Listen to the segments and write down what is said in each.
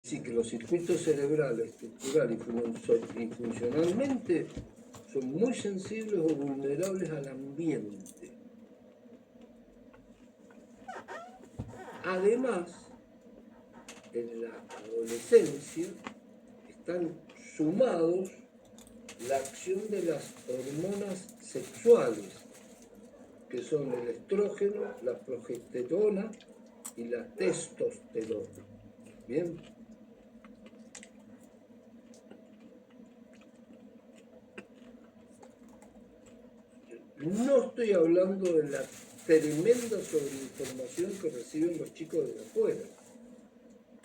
decir que los circuitos cerebrales, estructural y funcionalmente, son muy sensibles o vulnerables al ambiente. Además, en la adolescencia están sumados la acción de las hormonas sexuales, que son el estrógeno, la progesterona y la testosterona. ¿Bien? No estoy hablando de la tremenda sobreinformación que reciben los chicos de afuera,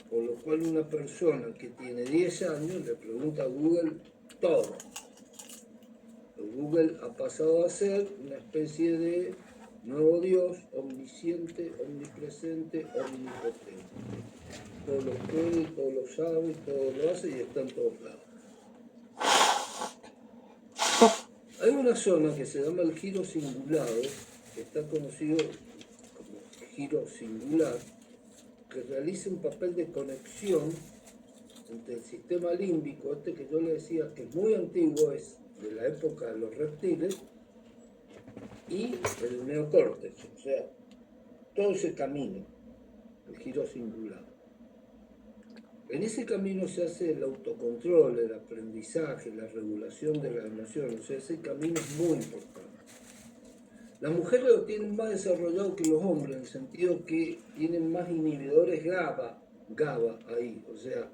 por lo cual una persona que tiene 10 años le pregunta a Google todo. Google ha pasado a ser una especie de nuevo Dios, omnisciente, omnipresente, omnipotente. Todo lo puede, todo lo sabe, todo lo hace y está en todos lados. Hay una zona que se llama el giro cingulado, que está conocido como giro singular, que realiza un papel de conexión entre el sistema límbico, este que yo le decía que es muy antiguo, es de la época de los reptiles, y el neocórtex, o sea, todo ese camino, el giro singular. En ese camino se hace el autocontrol, el aprendizaje, la regulación de la emoción, o sea, ese camino es muy importante. Las mujeres lo tienen más desarrollado que los hombres, en el sentido que tienen más inhibidores GABA ahí, o sea,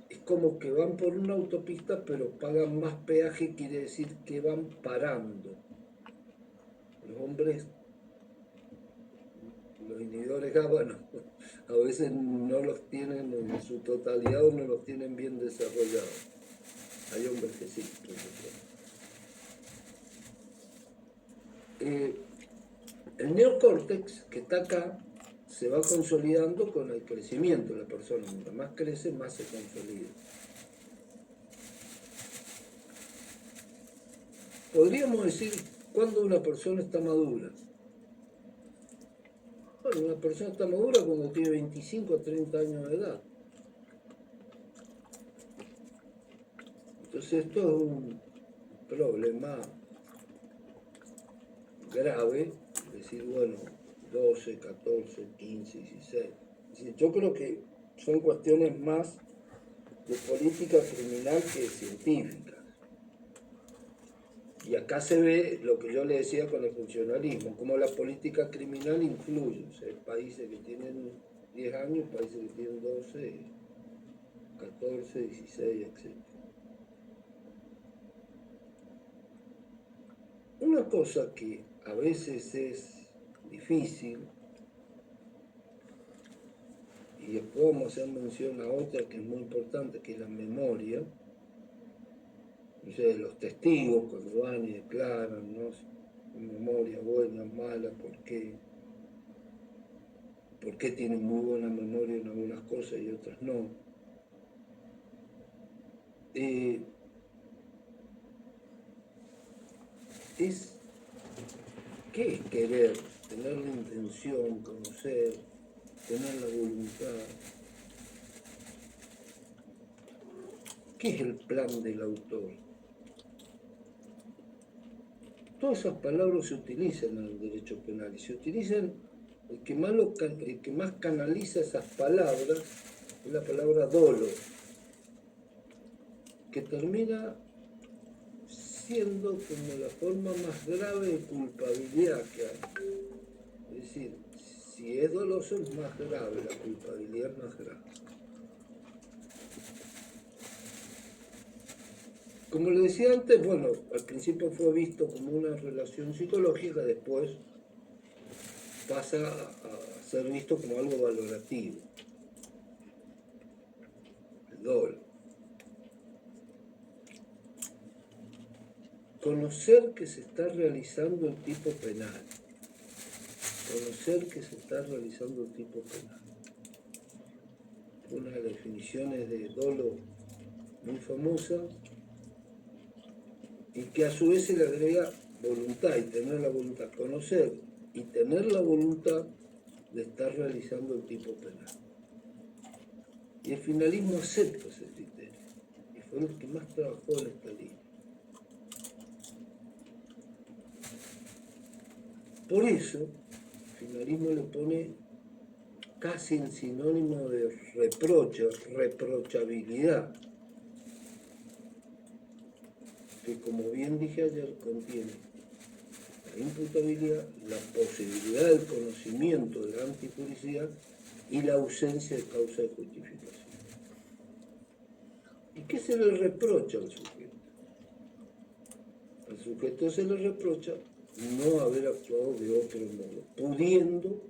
es como que van por una autopista pero pagan más peaje, quiere decir que van parando. Los hombres, los inhibidores GABA no, a veces no los tienen en su totalidad o no los tienen bien desarrollados. Hay hombres que sí. El neocórtex que está acá se va consolidando con el crecimiento de la persona. Mientras más crece, más se consolida. Podríamos decir cuándo una persona está madura. Bueno, una persona está madura cuando tiene 25 a 30 años de edad. Entonces esto es un problema grave, decir, bueno, 12, 14, 15, 16. Es decir, yo creo que son cuestiones más de política criminal que científica. Y acá se ve lo que yo le decía con el funcionalismo, cómo la política criminal influye. O sea, hay países que tienen 10 años, países que tienen 12, 14, 16, etc. Una cosa que a veces es difícil, y después vamos a hacer mención a otra que es muy importante, que es la memoria. O sea, los testigos cuando van y declaran, ¿no? Memoria buena, mala, ¿por qué? ¿Por qué tienen muy buena memoria en algunas cosas y otras no? ¿Qué es querer? Tener la intención, conocer, tener la voluntad. ¿Qué es el plan del autor? Todas esas palabras se utilizan en el derecho penal y se utilizan, el que más canaliza esas palabras es la palabra dolo, que termina siendo como la forma más grave de culpabilidad que hay. Es decir, si es doloso es más grave, la culpabilidad es más grave. Como le decía antes, bueno, al principio fue visto como una relación psicológica, después pasa a ser visto como algo valorativo. El dolo. Conocer que se está realizando el tipo penal. Conocer que se está realizando el tipo penal. Una de las definiciones de dolo muy famosa, y que a su vez se le agrega voluntad y tener la voluntad, conocer y tener la voluntad de estar realizando el tipo penal. Y el finalismo acepta ese criterio. Y fue el que más trabajó en esta línea. Por eso, el finalismo le pone casi en sinónimo de reproche, reprochabilidad, que como bien dije ayer contiene la imputabilidad, la posibilidad del conocimiento de la antipuricidad y la ausencia de causa de justificación. ¿Y qué se le reprocha al sujeto? Al sujeto se le reprocha no haber actuado de otro modo, pudiendo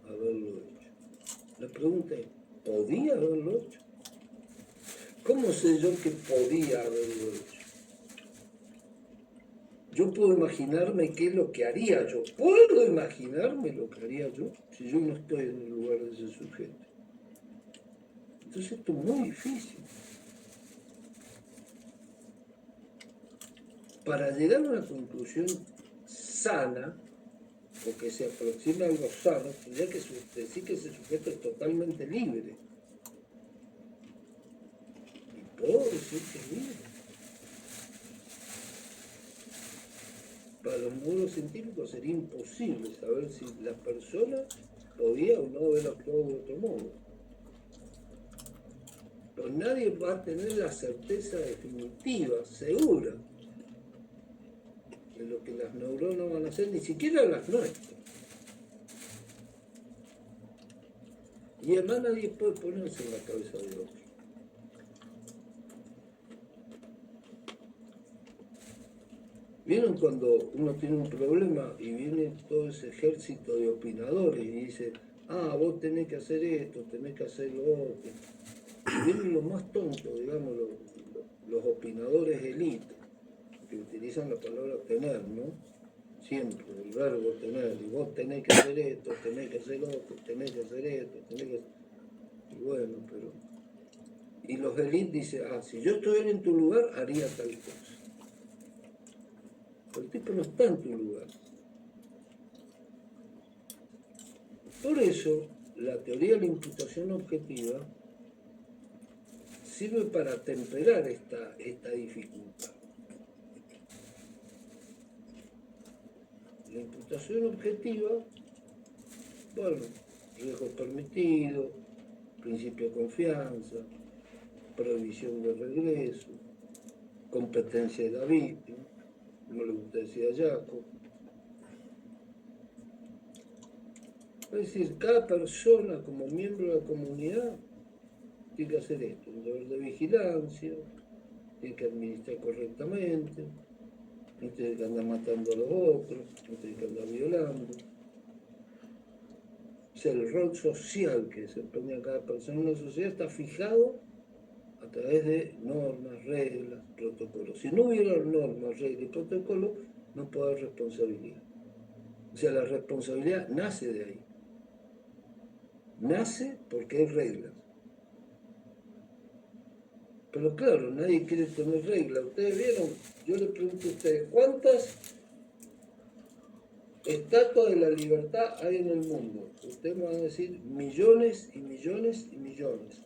haberlo hecho. La pregunta es, ¿podía haberlo hecho? ¿Cómo sé yo que podía haberlo hecho? Yo puedo imaginarme qué es lo que haría yo. ¿Puedo imaginarme lo que haría yo si yo no estoy en el lugar de ese sujeto? Entonces esto es muy difícil. Para llegar a una conclusión sana, o que se aproxime a algo sano, tendría que decir que ese sujeto es totalmente libre. Y puedo decir que es libre. Para los modelos científicos sería imposible saber si la persona podía o no haber actuado de otro modo. Pero nadie va a tener la certeza definitiva, segura, de lo que las neuronas van a hacer, ni siquiera las nuestras. Y además nadie puede ponerse en la cabeza de otro. ¿Vieron cuando uno tiene un problema y viene todo ese ejército de opinadores y dice, vos tenés que hacer esto, tenés que hacer lo otro? Y vienen los más tontos, digamos, los opinadores élite, que utilizan la palabra tener, ¿no? Siempre, el verbo tener. Y vos tenés que hacer esto, tenés que hacer otro, tenés que hacer esto, tenés que... Y bueno, pero... Y los élites dicen, si yo estuviera en tu lugar, haría tal cosa. El tipo no está en tu lugar. Por eso, la teoría de la imputación objetiva sirve para temperar esta dificultad. La imputación objetiva, bueno, riesgo permitido, principio de confianza, prohibición de regreso, competencia de la víctima, como le gusta decir a Jacob. Es decir, cada persona como miembro de la comunidad tiene que hacer esto, un deber de vigilancia, tiene que administrar correctamente, no tiene que andar matando a los otros, no tiene que andar violando. O sea, el rol social que desempeña cada persona en una sociedad está fijado a través de normas, reglas, protocolos. Si no hubiera normas, reglas y protocolos, no puede haber responsabilidad. O sea, la responsabilidad nace de ahí. Nace porque hay reglas. Pero claro, nadie quiere tener reglas. Ustedes vieron, yo les pregunto a ustedes, ¿cuántas estatuas de la libertad hay en el mundo? Ustedes me van a decir millones y millones y millones.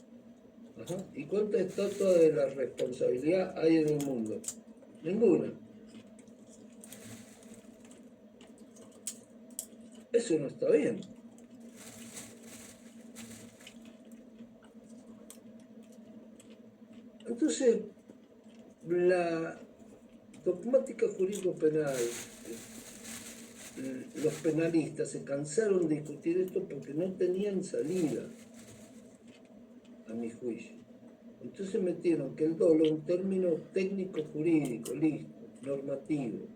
Ajá. ¿Y cuántas estatuas de la responsabilidad hay en el mundo? Ninguna. Eso no está bien. Entonces, la dogmática jurídico-penal, los penalistas se cansaron de discutir esto porque no tenían salida, a mi juicio. Entonces metieron que el dolo es un término técnico jurídico, listo, normativo.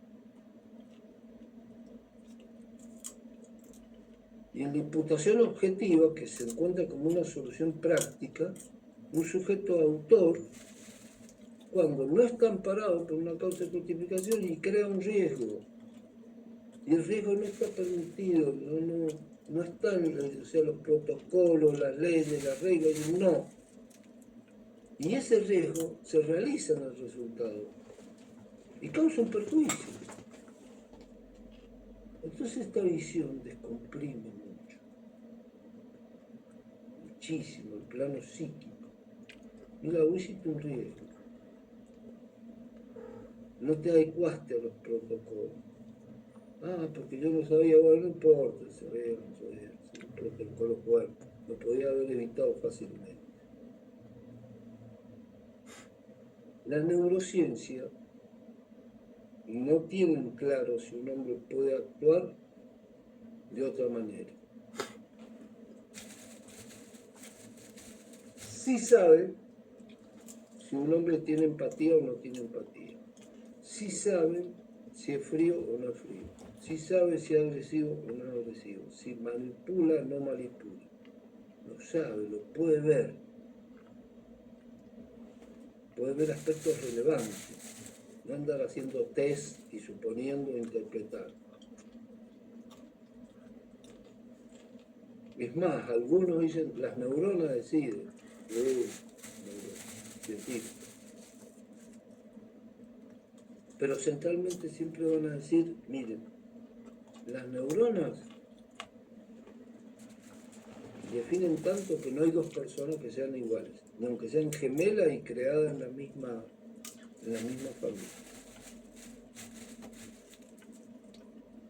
Y en la imputación objetiva, que se encuentra como una solución práctica, un sujeto autor, cuando no está amparado por una causa de justificación y crea un riesgo, y el riesgo no está permitido, no están, o sea, los protocolos, las leyes, las reglas, no. Y ese riesgo se realiza en el resultado y causa un perjuicio. Entonces esta visión descomprime mucho, muchísimo, el plano psíquico. Mira, vos hiciste un riesgo. No te adecuaste a los protocolos. Ah, porque yo no sabía, bueno, no importa, sabía, no sabía, si el protocolo fuerte. Lo podía haber evitado fácilmente. La neurociencia no tienen claro si un hombre puede actuar de otra manera. Sí sabe si un hombre tiene empatía o no tiene empatía. Sí sabe si es frío o no es frío. Sí sabe si es agresivo o no es agresivo. Si manipula o no manipula. Lo sabe, lo puede ver. Puede ver aspectos relevantes. No andar haciendo test y suponiendo e interpretar. Es más, algunos dicen, las neuronas deciden. Científico. Pero centralmente siempre van a decir, miren, las neuronas definen tanto que no hay dos personas que sean iguales, ni aunque sean gemelas y creadas en la misma familia.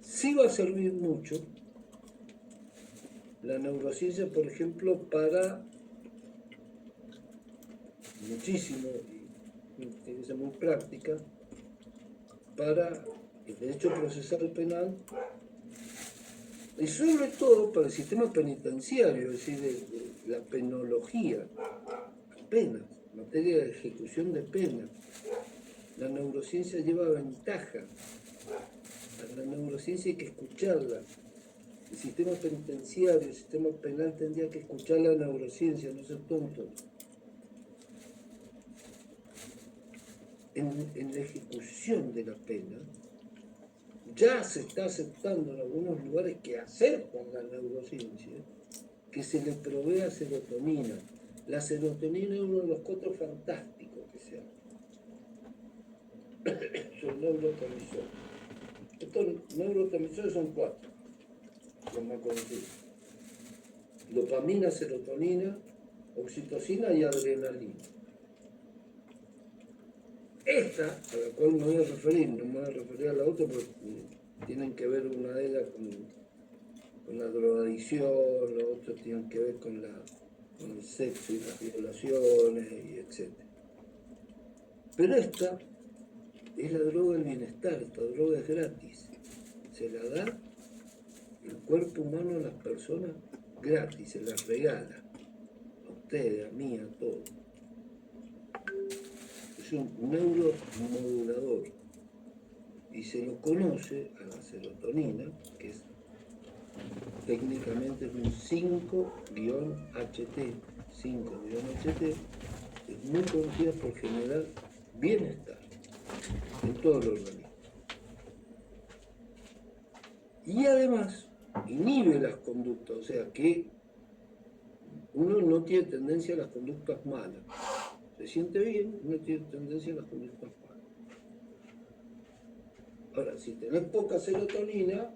Sí va a servir mucho la neurociencia, por ejemplo, para muchísimo, y tiene que ser muy práctica, para el derecho procesal penal y sobre todo para el sistema penitenciario, es decir, de la penología, penas, materia de ejecución de penas. La neurociencia lleva ventaja. A la neurociencia hay que escucharla. El sistema penitenciario, el sistema penal tendría que escuchar la neurociencia, no ser tontos. En la ejecución de la pena, ya se está aceptando en algunos lugares que aceptan la neurociencia, que se le provea serotonina. La serotonina es uno de los cuatro fantásticos que se habla. Son neurotransmisores. Estos neurotransmisores son cuatro, los más conocidos. Dopamina, serotonina, oxitocina y adrenalina. Esta, a la cual me voy a referir, no me voy a referir a la otra porque tienen que ver una de ellas con la drogadicción, la otra tienen que ver con el sexo y las violaciones, y etc. Pero esta es la droga del bienestar, esta droga es gratis. Se la da el cuerpo humano a las personas gratis, se las regala. A ustedes, a mí, a todos. Es un neuromodulador. Y se lo conoce a la serotonina, que es técnicamente es un 5-HT. 5-HT es muy conocida por generar bienestar en todo el organismo. Y además inhibe las conductas, o sea que uno no tiene tendencia a las conductas malas. Se siente bien, no tiene tendencia a las conductas malas. Ahora, si tenés poca serotonina,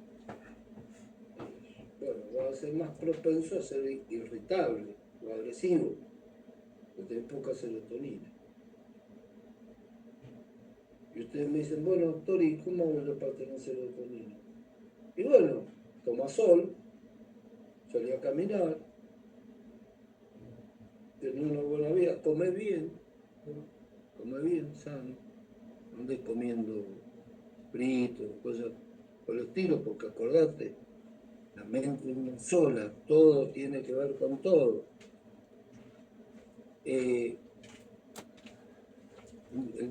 bueno, va a ser más propenso a ser irritable o agresivo, porque tenés poca serotonina. Y ustedes me dicen, bueno, doctor, ¿y cómo hago yo para tener serotonina? Y bueno, toma sol, salí a caminar, tenés una buena vida, come bien, sano, no andes comiendo fritos, cosas por el estilo, porque acordate, la mente es una sola, todo tiene que ver con todo. El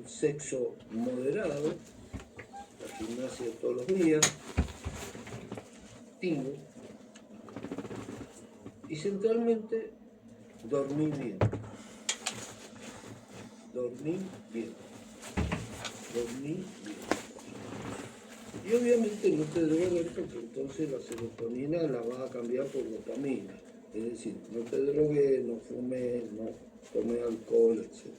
sexo moderado, la gimnasia todos los días, activo, y centralmente dormir bien. Dormir bien. Y obviamente no te drogues porque entonces la serotonina la vas a cambiar por dopamina. Es decir, no te drogues, no fumes, no tomes alcohol, etc.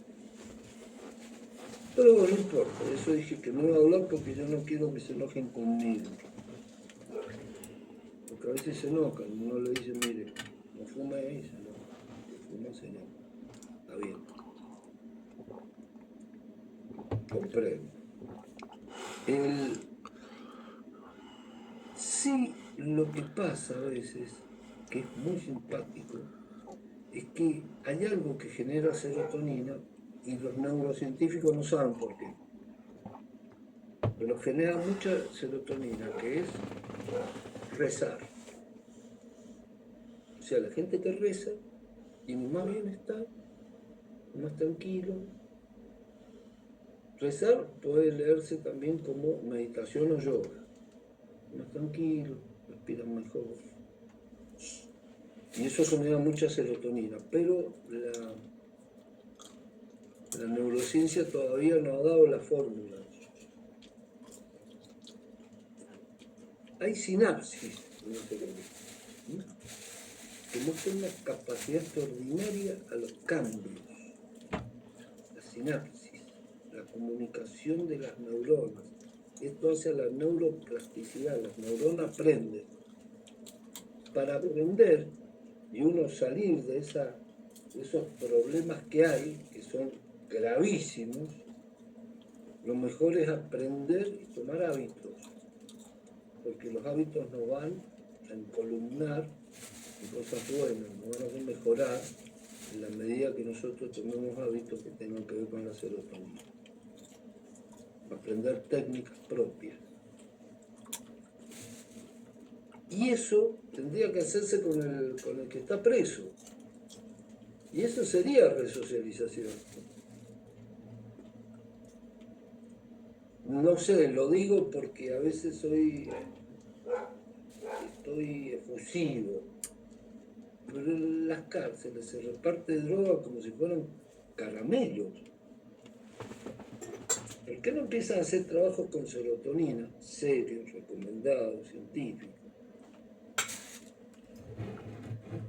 Pero bueno, no importa, eso dije que no voy a hablar porque yo no quiero que se enojen conmigo. Porque a veces se enojan, uno le dice, mire, no fume y se enoja. No fuma, señor. Está bien. Comprendo. Sí, lo que pasa a veces, que es muy simpático, es que hay algo que genera serotonina y los neurocientíficos no saben por qué. Pero genera mucha serotonina, que es rezar. O sea, la gente que reza tiene más bienestar, más tranquilo. Rezar puede leerse también como meditación o yoga. Más tranquilo, respiran mejor. Y eso genera mucha serotonina. Pero la neurociencia todavía no ha dado la fórmula. Hay sinapsis en el cerebro, ¿no?, que muestran una capacidad extraordinaria a los cambios. La sinapsis, la comunicación de las neuronas. Esto hace a la neuroplasticidad. Las neuronas aprenden. Para aprender y uno salir de esos problemas que hay, que son gravísimos, lo mejor es aprender y tomar hábitos, porque los hábitos nos van a encolumnar en cosas buenas, nos van a hacer mejorar en la medida que nosotros tomemos hábitos que tengan que ver con la serotonina. Aprender técnicas propias. Y eso tendría que hacerse con el que está preso. Y eso sería resocialización. No sé, lo digo porque a veces estoy efusivo. Pero en las cárceles se reparte droga como si fueran caramelos. ¿Por qué no empiezan a hacer trabajos con serotonina, serios, recomendados, científicos,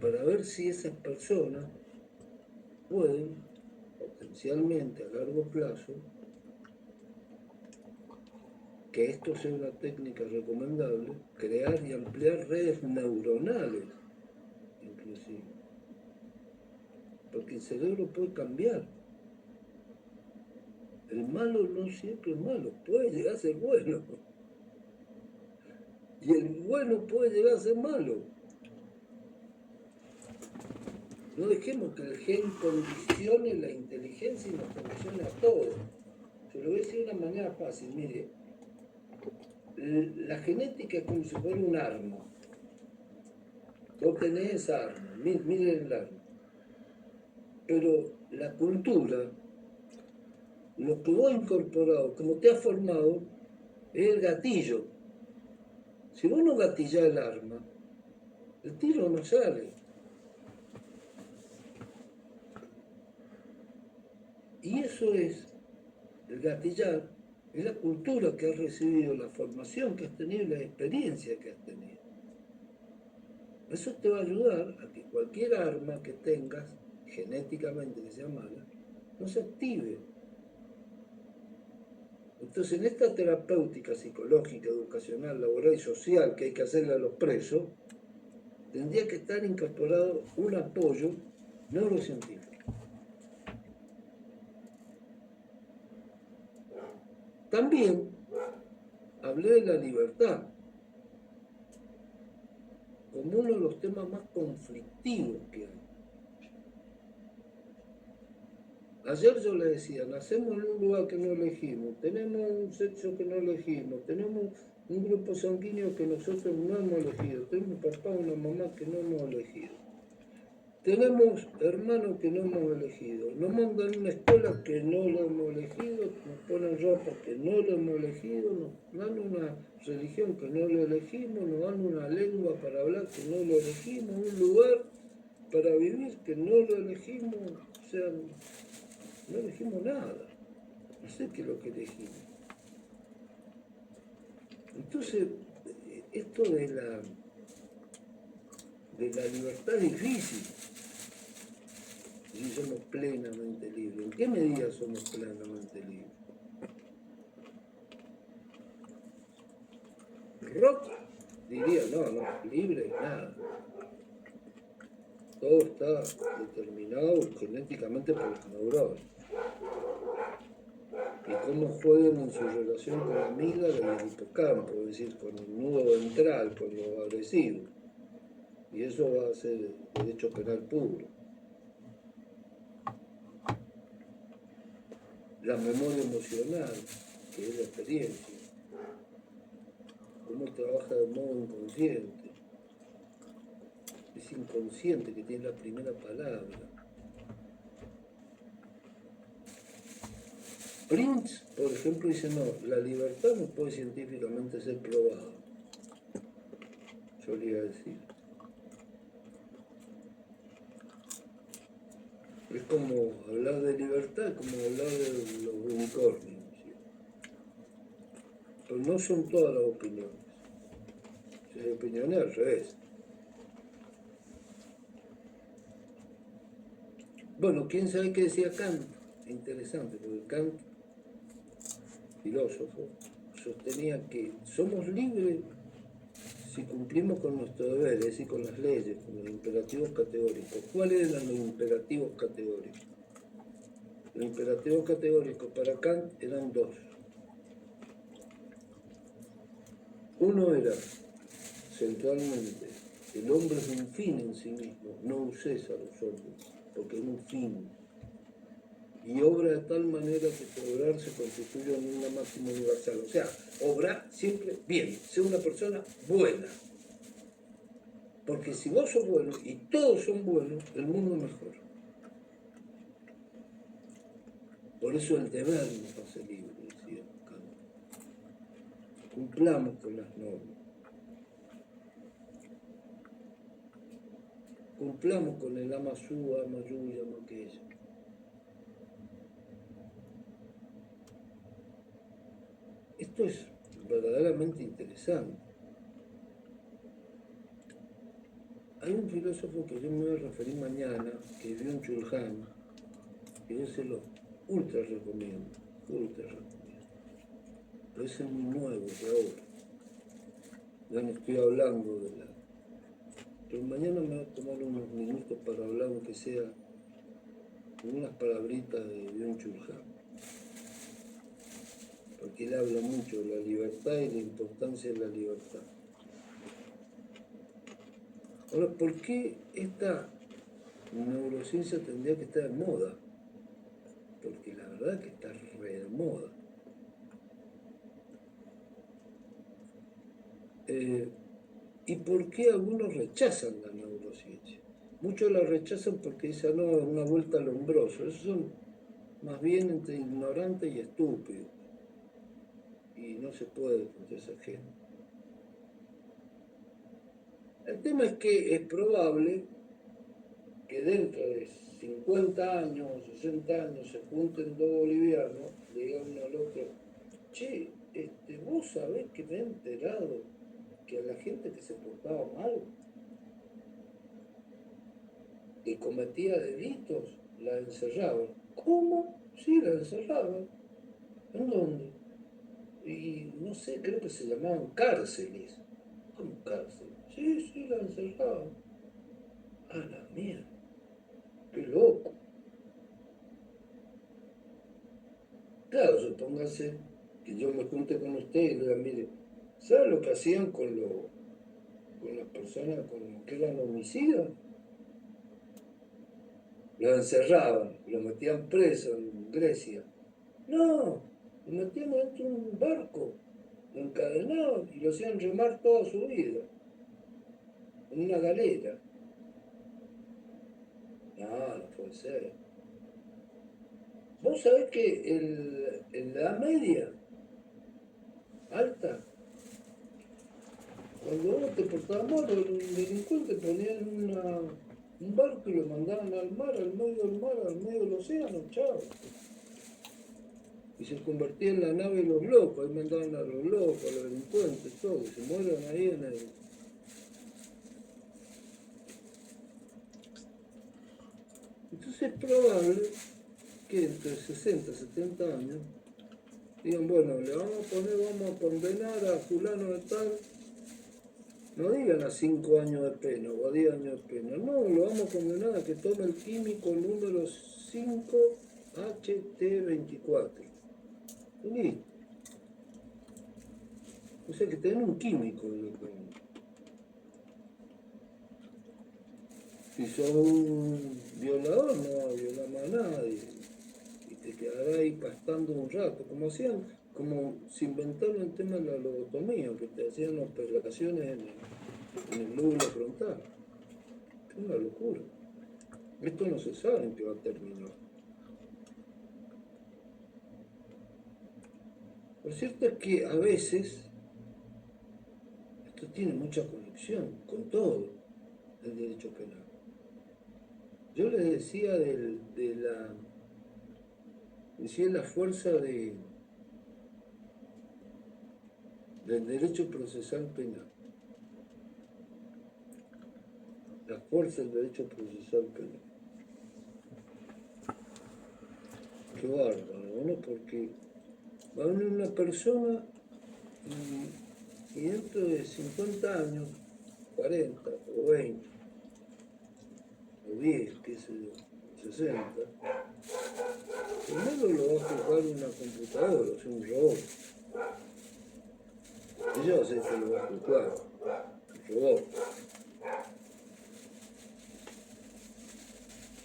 para ver si esas personas pueden, potencialmente a largo plazo, que esto sea una técnica recomendable, crear y ampliar redes neuronales, inclusive? Porque el cerebro puede cambiar. El malo no siempre es malo, puede llegar a ser bueno. Y el bueno puede llegar a ser malo. No dejemos que el gen condicione la inteligencia y nos condicione a todos. Se lo voy a decir de una manera fácil, mire. La genética es como si fuera un arma. Vos tenés esa arma, miren el arma. Pero la cultura, lo que vos has incorporado, como te has formado, es el gatillo. Si vos no gatillás el arma, el tiro no sale. Y eso es, el gatillar, es la cultura que has recibido, la formación que has tenido y la experiencia que has tenido. Eso te va a ayudar a que cualquier arma que tengas, genéticamente que sea mala, no se active. Entonces, en esta terapéutica psicológica, educacional, laboral y social que hay que hacerle a los presos, tendría que estar incorporado un apoyo neurocientífico. También hablé de la libertad como uno de los temas más conflictivos que hay. Ayer yo le decía, nacemos en un lugar que no elegimos, tenemos un sexo que no elegimos, tenemos un grupo sanguíneo que nosotros no hemos elegido, tenemos un papá o una mamá que no hemos elegido, tenemos hermanos que no hemos elegido, nos mandan a una escuela que no lo hemos elegido, nos ponen ropa que no lo hemos elegido, nos dan una religión que no lo elegimos, nos dan una lengua para hablar que no lo elegimos, un lugar para vivir que no lo elegimos, o sea, no elegimos nada, no sé qué es lo que elegimos. Entonces, esto de la libertad es difícil. Si somos plenamente libres, ¿en qué medida somos plenamente libres? Rock diría, no, libre, nada. Todo está determinado genéticamente por los neuronas. y cómo juegan en su relación con la amígdala y el hipocampo, es decir, con el nudo ventral, con lo agresivo. Y eso va a ser derecho penal puro. La memoria emocional, que es la experiencia. Cómo trabaja de modo inconsciente. Es inconsciente que tiene la primera palabra. Prince, por ejemplo, dice, no, la libertad no puede científicamente ser probada. Solía decir. Es como hablar de libertad, como hablar de los unicornios. ¿Sí? Pero no son todas las opiniones. Si hay opiniones al revés. Bueno, quién sabe qué decía Kant. Interesante, porque Kant, filósofo, sostenía que somos libres si cumplimos con nuestro deber, es decir, con las leyes, con los imperativos categóricos. ¿Cuáles eran los imperativos categóricos? Los imperativos categóricos para Kant eran dos. Uno era, centralmente, el hombre es un fin en sí mismo, no uses a los hombres, porque es un fin. Y obra de tal manera que tu obrar se constituye en una máxima universal. O sea, obra siempre bien, ser una persona buena. Porque si vos sos bueno y todos son buenos, el mundo mejora. Por eso el deber nos hace libre, decía Kant. Cumplamos con las normas. Cumplamos con el ama su, ama yo y ama aquello. Esto es verdaderamente interesante. Hay un filósofo que yo me voy a referir mañana, que es Byung-Chul Han, que yo se lo ultra recomiendo. Pero ese es muy nuevo de ahora. Ya no estoy hablando de la... Pero mañana me voy a tomar unos minutos para hablar, aunque sea unas palabritas de Byung-Chul Han. Porque él habla mucho de la libertad y la importancia de la libertad. Ahora, ¿por qué esta neurociencia tendría que estar de moda? Porque la verdad es que está re de moda. ¿Y por qué algunos rechazan la neurociencia? Muchos la rechazan porque dicen, no, es una vuelta al hombroso. Esos son más bien entre ignorantes y estúpidos. Y no se puede contra esa gente. El tema es que es probable que dentro de 50 años o 60 años se junten dos bolivianos, le digan uno al otro, che, vos sabés que me he enterado que a la gente que se portaba mal, que cometía delitos, la encerraban. ¿Cómo? Sí, la encerraban. ¿En dónde? Y no sé, creo que se llamaban cárceles. ¿Cómo cárcel? Sí, la encerraban. A la mierda. Qué loco. Claro, supóngase que yo me junte con usted y le diga, mire, ¿sabe lo que hacían con las personas con que eran homicidas? Lo encerraban, lo metían preso en Grecia. No, lo metían dentro de un barco, lo encadenaban y lo hacían remar toda su vida, en una galera. No puede ser. Vos sabés que en la Edad Media, alta, cuando uno te portaba mal, los delincuentes ponían un barco y lo mandaban al mar, al medio del océano, chao. Y se convertía en la nave de los locos, ahí mandaban a los locos, a los delincuentes, todo, y se mueren ahí en el... Entonces es probable que entre 60 y 70 años digan, bueno, vamos a condenar a fulano de tal, no digan a 5 años de pena o a 10 años de pena, no, lo vamos a condenar a que tome el químico número 5HT24. Y listo. O sea que tenés un químico. Si sos un violador, no va a violar más a nadie. Y te quedará ahí pastando un rato, como se inventaron el tema de la lobotomía, que te hacían operaciones en el lóbulo frontal. Es una locura. Esto no se sabe en qué va a terminar. Lo cierto es que a veces esto tiene mucha conexión con todo el derecho penal. Yo les decía decía la fuerza del derecho procesal penal. La fuerza del derecho procesal penal. Qué bárbaro, ¿no? Porque va a venir una persona y dentro de 50 años, 40 o 20, o 10, qué sé yo, 60, primero lo va a juzgar una computadora, o sea, un robot. Ella va a ser que lo va a juzgar, un robot.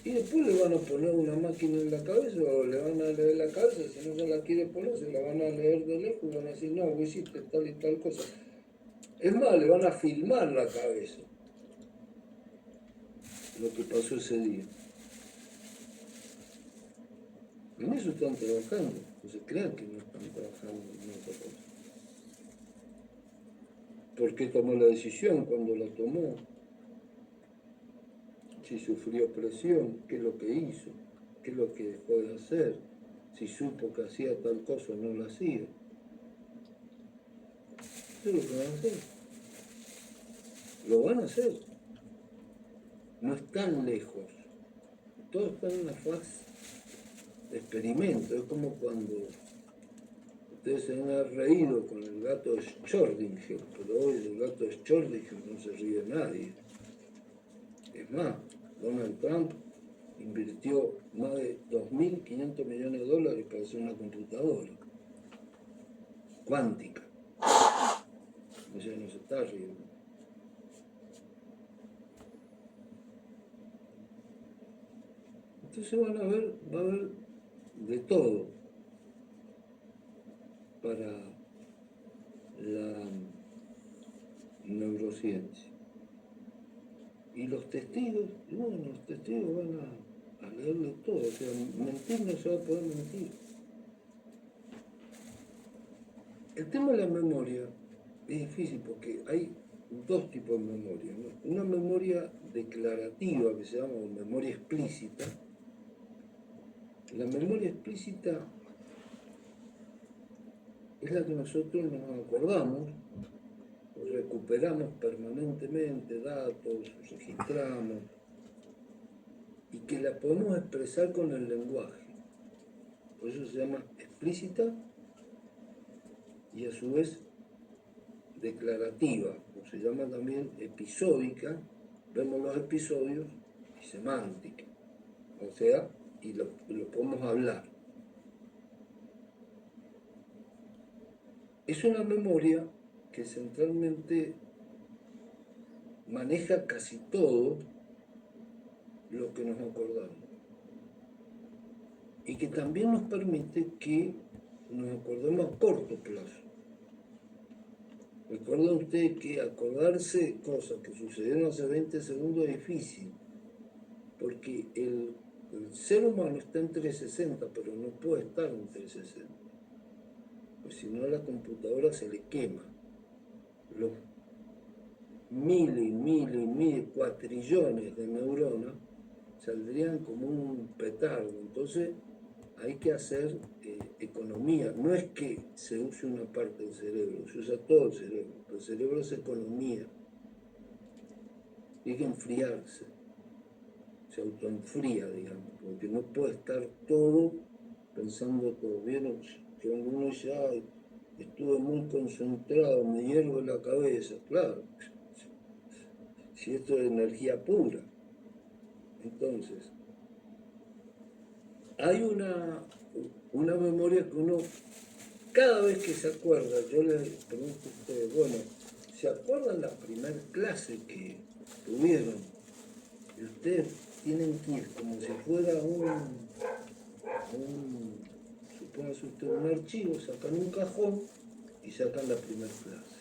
Y después le van a poner una máquina en la cabeza o le van a leer la cabeza, si no se la quiere poner, se la van a leer de lejos y van a decir, no, vos hiciste tal y tal cosa. Es más, le van a filmar la cabeza, lo que pasó ese día. En eso están trabajando, no se crean que no están trabajando en otra cosa. ¿Por qué tomó la decisión cuando la tomó? Si sufrió presión, qué es lo que hizo, qué es lo que dejó de hacer, si supo que hacía tal cosa o no la hacía. Eso es lo que van a hacer. Lo van a hacer. No están lejos. Todo está en una fase de experimento. Es como cuando ustedes se han reído con el gato de Schrödinger, pero hoy del gato de Schrödinger no se ríe nadie. Es más, Donald Trump invirtió más de 2.500 millones de dólares para hacer una computadora cuántica. O sea, no se está riendo. Entonces va a haber de todo para la neurociencia. Y los testigos, bueno, los testigos van a leerle todo, o sea, mentir no se va a poder mentir. El tema de la memoria es difícil porque hay dos tipos de memoria, ¿no? Una memoria declarativa que se llama memoria explícita. La memoria explícita es la que nosotros nos acordamos, recuperamos permanentemente datos, registramos, y que la podemos expresar con el lenguaje. Por eso se llama explícita y a su vez declarativa, o se llama también episódica. Vemos los episodios y semántica, o sea, y lo podemos hablar. Es una memoria que centralmente maneja casi todo lo que nos acordamos y que también nos permite que nos acordemos a corto plazo. Recuerden ustedes que acordarse cosas que sucedieron hace 20 segundos es difícil, porque el ser humano está en 360, pero no puede estar en 360, pues si no a la computadora se le quema. Los miles, cuatrillones de neuronas saldrían como un petardo. Entonces hay que hacer economía. No es que se use una parte del cerebro, se usa todo el cerebro. El cerebro es economía. Tiene que enfriarse. Se autoenfría, digamos, porque no puede estar todo pensando todo. ¿Vieron? Cuando uno ya estuve muy concentrado, me hierve la cabeza, claro. Si esto es energía pura. Entonces, hay una memoria que uno Cada vez que se acuerda, yo le pregunto a ustedes, bueno, ¿se acuerdan la primer clase que tuvieron? Y ustedes tienen que ir como si fuera supóngase usted un archivo, sacan un cajón y sacan la primera clase.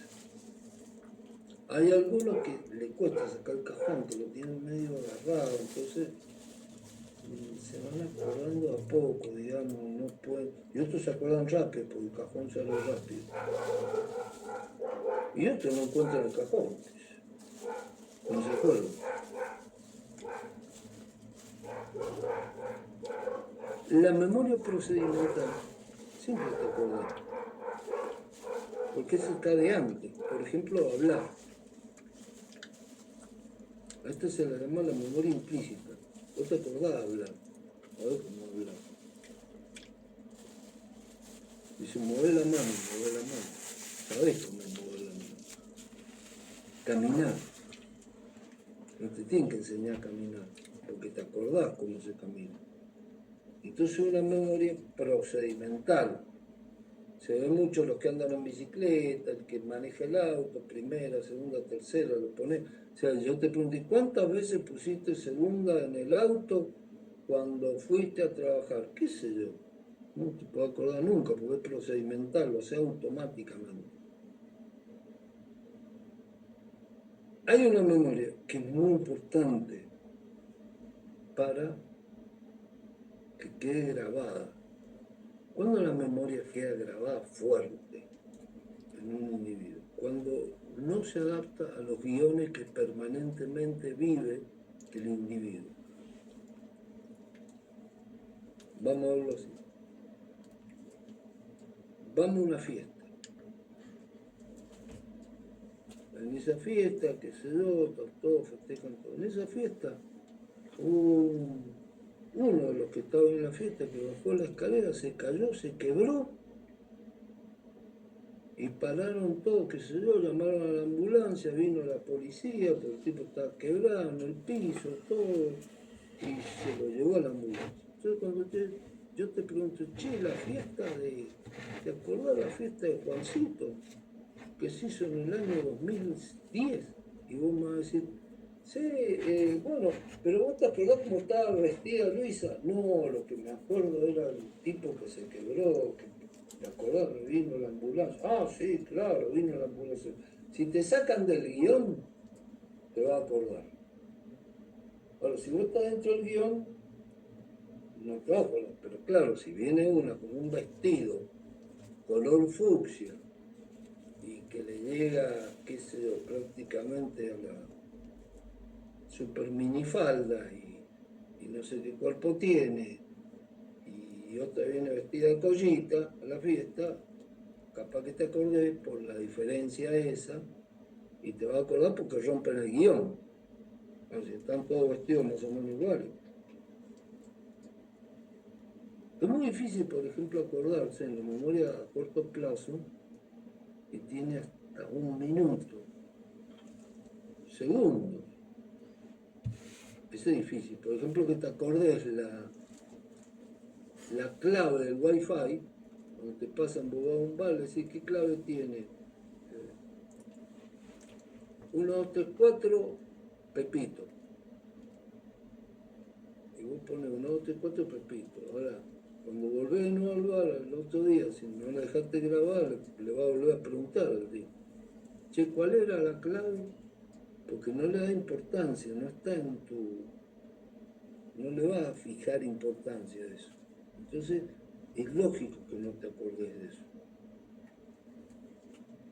Hay algunos que le cuesta sacar el cajón, que lo tienen medio agarrado, entonces se van acordando a poco, digamos, no pueden. Y otros se acuerdan rápido, porque el cajón sale rápido. Y otros no encuentran el cajón, no se acuerdan. La memoria procedimental siempre te acuerdas, porque eso está de antes. Por ejemplo, hablar. A esta se la llama la memoria implícita. Vos te acordás de hablar. A ver cómo hablar. Dice, mover la mano, mover la mano. ¿Sabés cómo es mover la mano? Caminar. No te tienen que enseñar a caminar, porque te acordás cómo se camina. Entonces una memoria procedimental. Se ve mucho los que andan en bicicleta, el que maneja el auto, primera, segunda, tercera, lo pone. O sea, yo te pregunté, ¿cuántas veces pusiste segunda en el auto cuando fuiste a trabajar? ¿Qué sé yo? No te puedo acordar nunca, porque es procedimental, o sea, automáticamente. Hay una memoria que es muy importante para que quede grabada. Cuando la memoria queda grabada fuerte en un individuo, cuando no se adapta a los guiones que permanentemente vive el individuo. Vamos a verlo así. Vamos a una fiesta. En esa fiesta, qué sé yo, todos festejan todo. En esa fiesta, uno de los que estaba en la fiesta que bajó la escalera se cayó, se quebró y pararon todos, qué sé yo, llamaron a la ambulancia, vino la policía, porque el tipo estaba quebrado en el piso, todo, y se lo llevó a la ambulancia. Entonces cuando yo te pregunto, che, la fiesta ¿te acordás la fiesta de Juancito? Que se hizo en el año 2010, y vos me vas a decir, sí, bueno, pero vos te acordás cómo estaba vestida Luisa. No, lo que me acuerdo era el tipo que se quebró, que te acordás, vino la ambulancia. Ah, sí, claro, vino la ambulancia. Si te sacan del guión, te vas a acordar. Ahora, si vos estás dentro del guión, no te vas a acordar. Pero claro, si viene una con un vestido color fucsia, y que le llega, qué sé yo, prácticamente a la super minifalda y no sé qué cuerpo tiene, y otra viene vestida de collita a la fiesta, capaz que te acordés por la diferencia esa, y te vas a acordar porque rompen el guión. O sea, están todos vestidos más o menos iguales. Es muy difícil, por ejemplo, acordarse en la memoria a corto plazo, que tiene hasta un minuto, segundos. Eso es difícil. Por ejemplo, que te acordes la clave del Wi-Fi, cuando te pasan bobado un bar, decís, ¿qué clave tiene? 1, 2, 3, 4, Pepito. Y vos pones 1, 2, 3, 4, Pepito. Ahora, cuando volvés de nuevo al bar el otro día, si no la dejaste grabar, le va a volver a preguntar al tío. Che, ¿cuál era la clave? Porque no le da importancia, no está en tu... No le va a fijar importancia a eso. Entonces, es lógico que no te acordes de eso.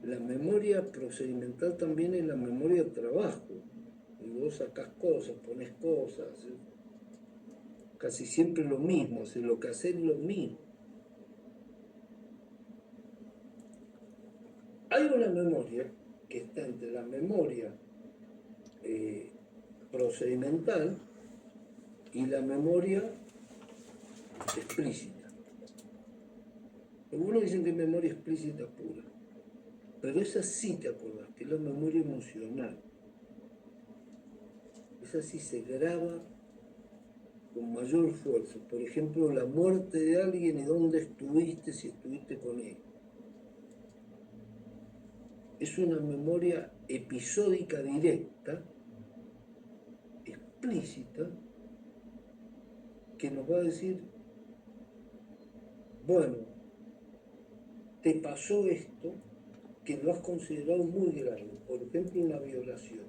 La memoria procedimental también es la memoria de trabajo. Y vos sacás cosas, pones cosas, casi siempre lo mismo, lo que haces es lo mismo. Hay una memoria que está entre la memoria procedimental y la memoria explícita. Algunos dicen que es memoria explícita pura, pero esa sí te acordás, que es la memoria emocional. Esa sí se graba con mayor fuerza. Por ejemplo, la muerte de alguien y dónde estuviste, si estuviste con él. es una memoria episódica directa, explícita, que nos va a decir, bueno, te pasó esto que lo has considerado muy grave, por ejemplo una violación.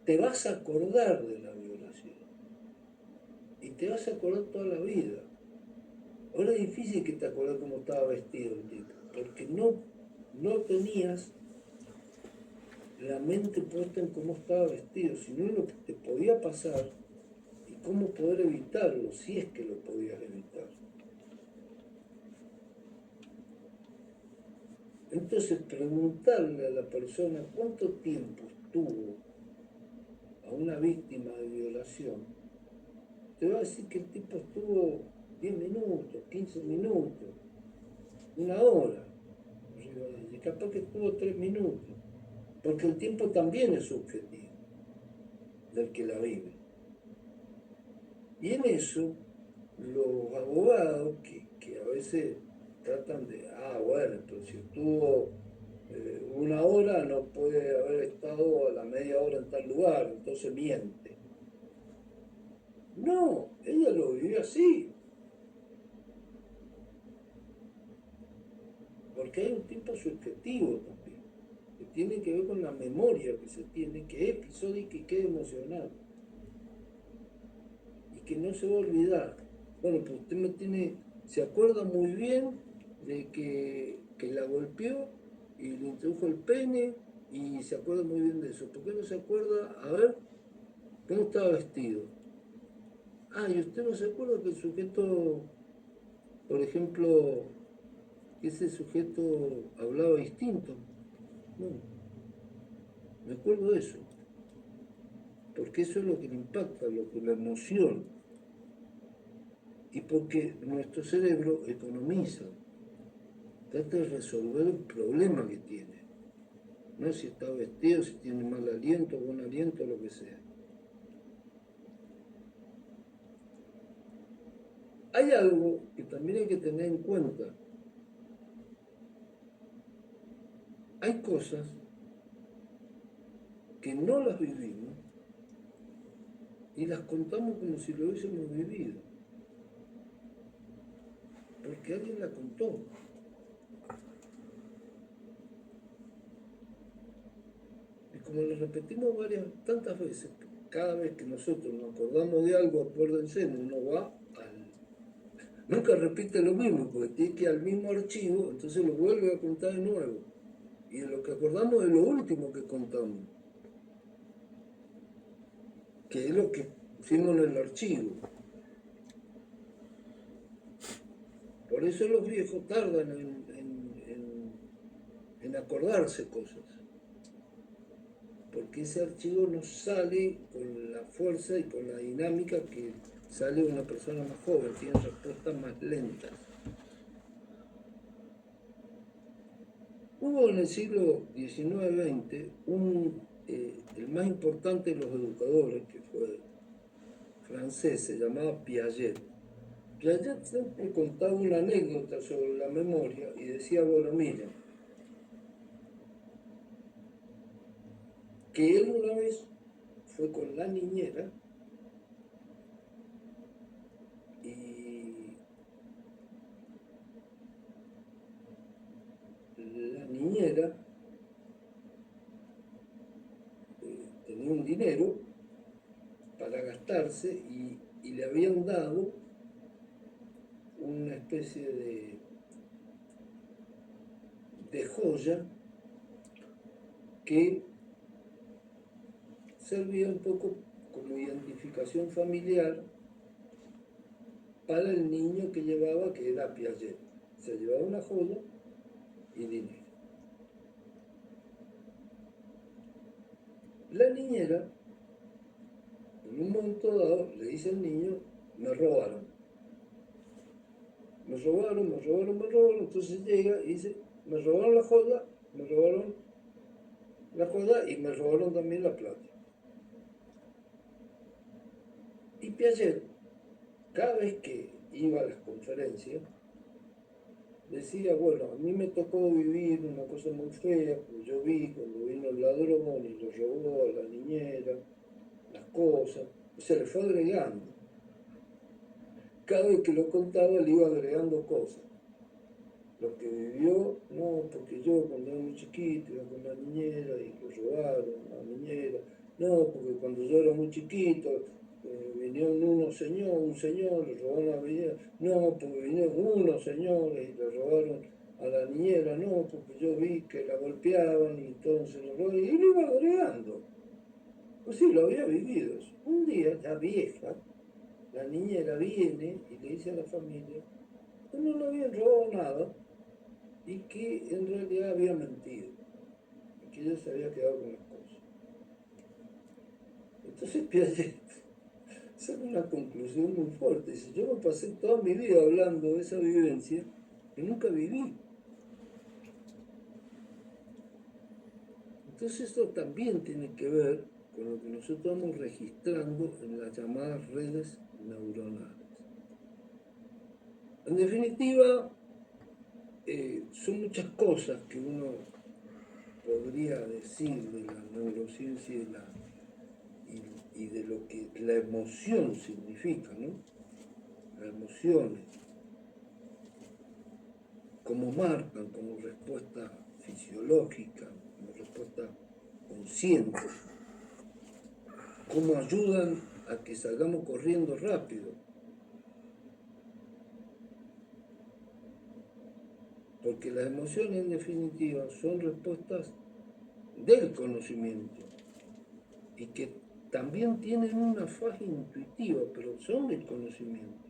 Te vas a acordar de la violación y te vas a acordar toda la vida. Ahora es difícil que te acuerdes cómo estaba vestido el tipo, porque no tenías la mente puesta en cómo estaba vestido, sino en lo que te podía pasar y cómo poder evitarlo, si es que lo podías evitar. Entonces, preguntarle a la persona cuánto tiempo estuvo a una víctima de violación, te va a decir que el tipo estuvo 10 minutos, 15 minutos, una hora, y capaz que estuvo 3 minutos, porque el tiempo también es subjetivo del que la vive. Y en eso, los abogados que a veces tratan de, bueno, pero si estuvo una hora no puede haber estado a la media hora en tal lugar, entonces miente. No, ella lo vivió así, porque hay un tiempo subjetivo también, que tiene que ver con la memoria que se tiene, que es episódica y que es emocional, y que no se va a olvidar. Bueno, pues usted se acuerda muy bien de que la golpeó y le introdujo el pene y se acuerda muy bien de eso. ¿Por qué no se acuerda? A ver, ¿cómo estaba vestido? ¿Y usted no se acuerda que el sujeto, por ejemplo, que ese sujeto hablaba distinto? No, me acuerdo de eso, porque eso es lo que le impacta, lo que la emociona, y porque nuestro cerebro economiza, trata de resolver el problema que tiene, no si está vestido, si tiene mal aliento, buen aliento, lo que sea. Hay algo que también hay que tener en cuenta. Hay cosas que no las vivimos y las contamos como si lo hubiésemos vivido, porque alguien la contó. Y como lo repetimos tantas veces, cada vez que nosotros nos acordamos de algo, acuérdense, uno va nunca repite lo mismo, porque tiene que ir al mismo archivo, entonces lo vuelve a contar de nuevo. Y de lo que acordamos es lo último que contamos, que es lo que pusimos en el archivo. Por eso los viejos tardan en acordarse cosas, porque ese archivo no sale con la fuerza y con la dinámica que sale una persona más joven, tiene respuestas más lentas. Hubo en el siglo XIX-XX el más importante de los educadores, que fue francés, se llamaba Piaget. Piaget siempre contaba una anécdota sobre la memoria y decía, bueno, mira, que él una vez fue con la niñera y la niñera tenía un dinero para gastarse y le habían dado una especie de joya que servía un poco como identificación familiar para el niño que llevaba, que era Piaget. Se llevaba una joya y dinero. La niñera, en un momento dado, le dice al niño, me robaron. Me robaron, me robaron, me robaron. Entonces llega y dice, me robaron me robaron la joya y me robaron también la plata. Y Piaget, cada vez que iba a las conferencias, decía, bueno, a mí me tocó vivir una cosa muy fea, porque yo vi cuando vino el ladrón y le robó a la niñera las cosas, o sea, le fue agregando. Cada vez que lo contaba le iba agregando cosas. Lo que vivió, no, porque yo cuando era muy chiquito iba con la niñera y lo robaron a la niñera. No, porque cuando yo era muy chiquito vinieron un señor, le robaron a la niñera. No, porque vinieron unos señores y le robaron a la niñera. No, porque yo vi que la golpeaban y entonces lo robaron. Y lo iba agregando. Pues sí, lo había vivido. Un día, ya vieja, la niñera viene y le dice a la familia que no le habían robado nada y que en realidad había mentido, y que ella se había quedado con las cosas. Entonces Piaget saca una conclusión muy fuerte. Dice, yo me pasé toda mi vida hablando de esa vivencia que nunca viví. Entonces esto también tiene que ver con lo que nosotros vamos registrando en las llamadas redes neuronales. En definitiva, son muchas cosas que uno podría decir de la neurociencia y de lo que la emoción significa, ¿no? Las emociones, cómo marcan como respuesta fisiológica, como respuesta consciente, cómo ayudan a que salgamos corriendo rápido. Porque las emociones en definitiva son respuestas del conocimiento y que también tienen una fase intuitiva, pero son del conocimiento.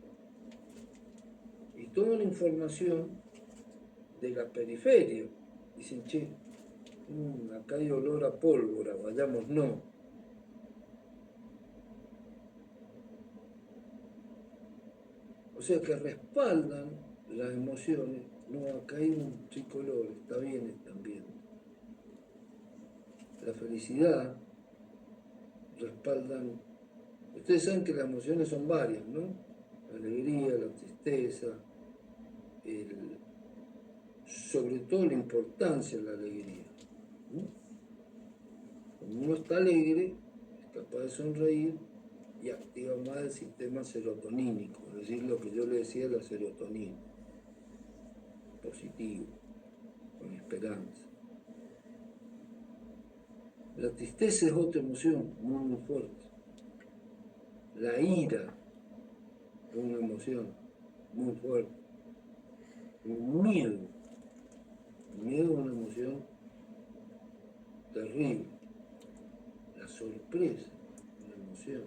Y toman información de la periferia. Dicen, che, acá hay olor a pólvora, vayamos, no. O sea que respaldan las emociones. No, acá hay un tricolor, está bien este ambiente. La felicidad respaldan. Ustedes saben que las emociones son varias, ¿no? La alegría, la tristeza, sobre todo la importancia de la alegría. ¿No? Cuando uno está alegre, es capaz de sonreír y activa más el sistema serotonínico, es decir, lo que yo le decía, la serotonina, positivo, con esperanza. La tristeza es otra emoción muy, muy fuerte. La ira es una emoción muy fuerte. El miedo es una emoción terrible. La sorpresa es una emoción.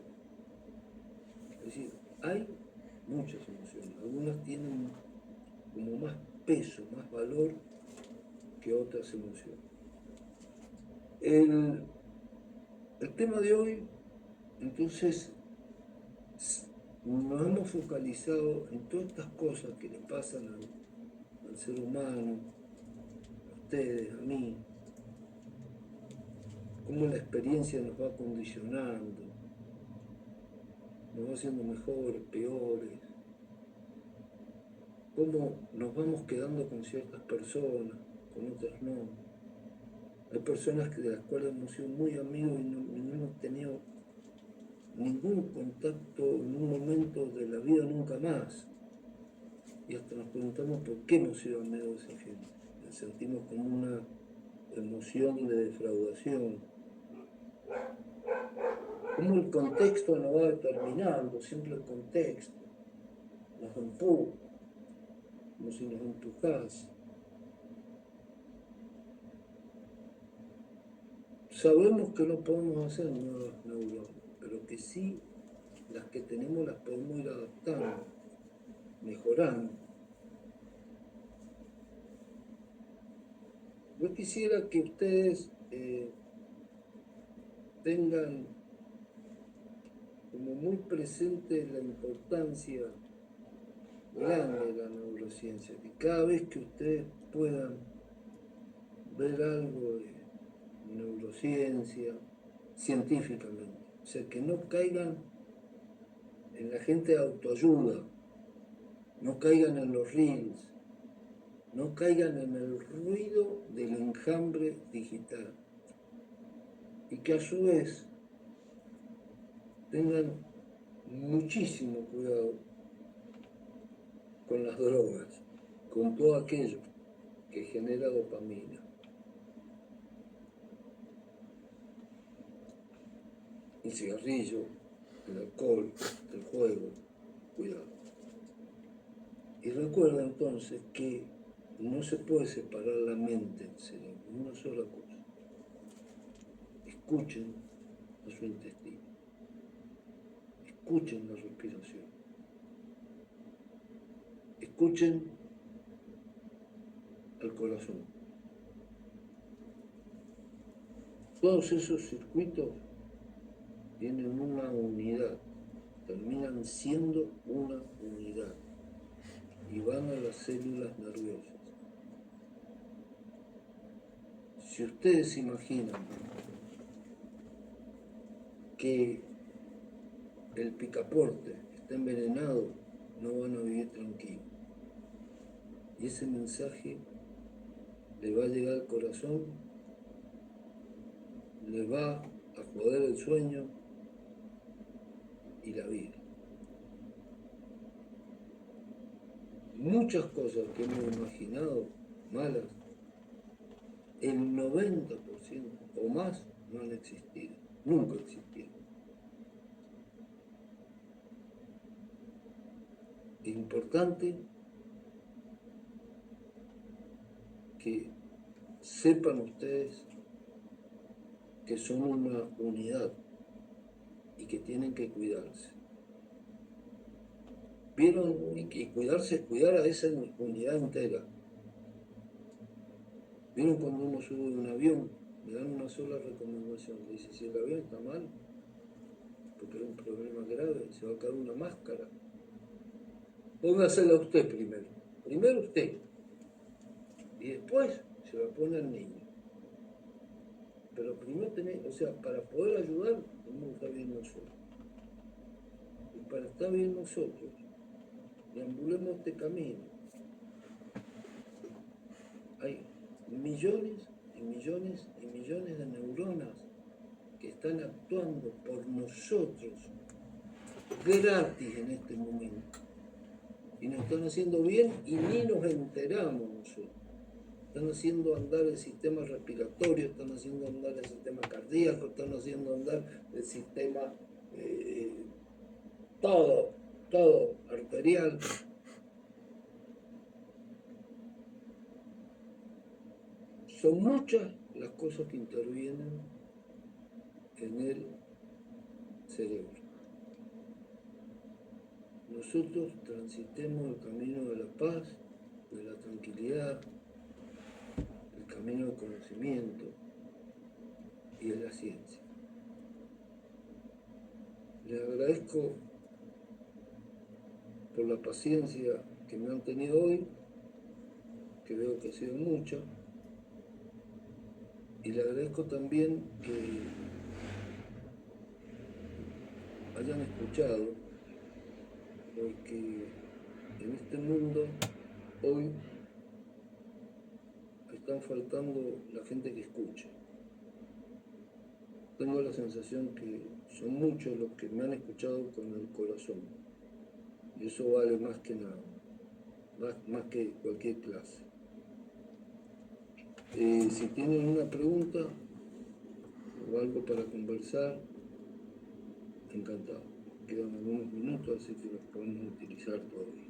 Es decir, hay muchas emociones. Algunas tienen como más peso, más valor que otras emociones. El tema de hoy, entonces, nos hemos focalizado en todas estas cosas que le pasan al ser humano, a ustedes, a mí, cómo la experiencia nos va condicionando, nos va haciendo mejores, peores, cómo nos vamos quedando con ciertas personas, con otras no. Hay personas de las cuales hemos sido muy amigos y no hemos tenido ningún contacto en un momento de la vida nunca más. Y hasta nos preguntamos por qué hemos sido amigos de esa gente. Sentimos como una emoción de defraudación. Como el contexto nos va determinando, siempre el contexto nos empuja, como si nos empujase. Sabemos que no podemos hacer nuevas neuronas, pero que sí, las que tenemos las podemos ir adaptando, mejorando. Yo quisiera que ustedes tengan como muy presente la importancia grande de la neurociencia, que cada vez que ustedes puedan ver algo de neurociencia científicamente, o sea, que no caigan en la gente de autoayuda, no caigan en los reels, no caigan en el ruido del enjambre digital y que a su vez tengan muchísimo cuidado con las drogas, con todo aquello que genera dopamina. El cigarrillo, el alcohol, el juego, cuidado. Y recuerda entonces que no se puede separar la mente del cerebro, una sola cosa. Escuchen a su intestino, escuchen la respiración, escuchen al corazón. Todos esos circuitos tienen una unidad, terminan siendo una unidad y van a las células nerviosas. Si ustedes imaginan que el picaporte está envenenado, no van a vivir tranquilos. Y ese mensaje le va a llegar al corazón, le va a joder el sueño y la vida. Muchas cosas que hemos imaginado malas, el 90% o más no han existido, nunca existieron. Es importante que sepan ustedes que son una unidad y que tienen que cuidarse. ¿Vieron? Y cuidarse es cuidar a esa unidad entera. ¿Vieron cuando uno sube un avión? Le dan una sola recomendación. Le dice, si el avión está mal, porque era un problema grave, se va a caer una máscara. Póngasela a usted primero. Primero usted. Y después se la pone al niño. Pero primero tenés, o sea, para poder ayudar, tenemos que estar bien nosotros. Y para estar bien nosotros, deambulemos este camino. Hay millones y millones y millones de neuronas que están actuando por nosotros gratis en este momento. Y nos están haciendo bien y ni nos enteramos nosotros. Están haciendo andar el sistema respiratorio, están haciendo andar el sistema cardíaco, están haciendo andar el sistema, todo arterial. Son muchas las cosas que intervienen en el cerebro. Nosotros transitemos el camino de la paz, de la tranquilidad, el camino del conocimiento y de la ciencia. Les agradezco por la paciencia que me han tenido hoy, que veo que ha sido mucha, y le agradezco también que hayan escuchado, porque en este mundo hoy están faltando la gente que escucha. Tengo la sensación que son muchos los que me han escuchado con el corazón, y eso vale más que nada, más que cualquier clase. Si tienen una pregunta o algo para conversar, encantado. Quedan algunos minutos, así que los podemos utilizar todavía.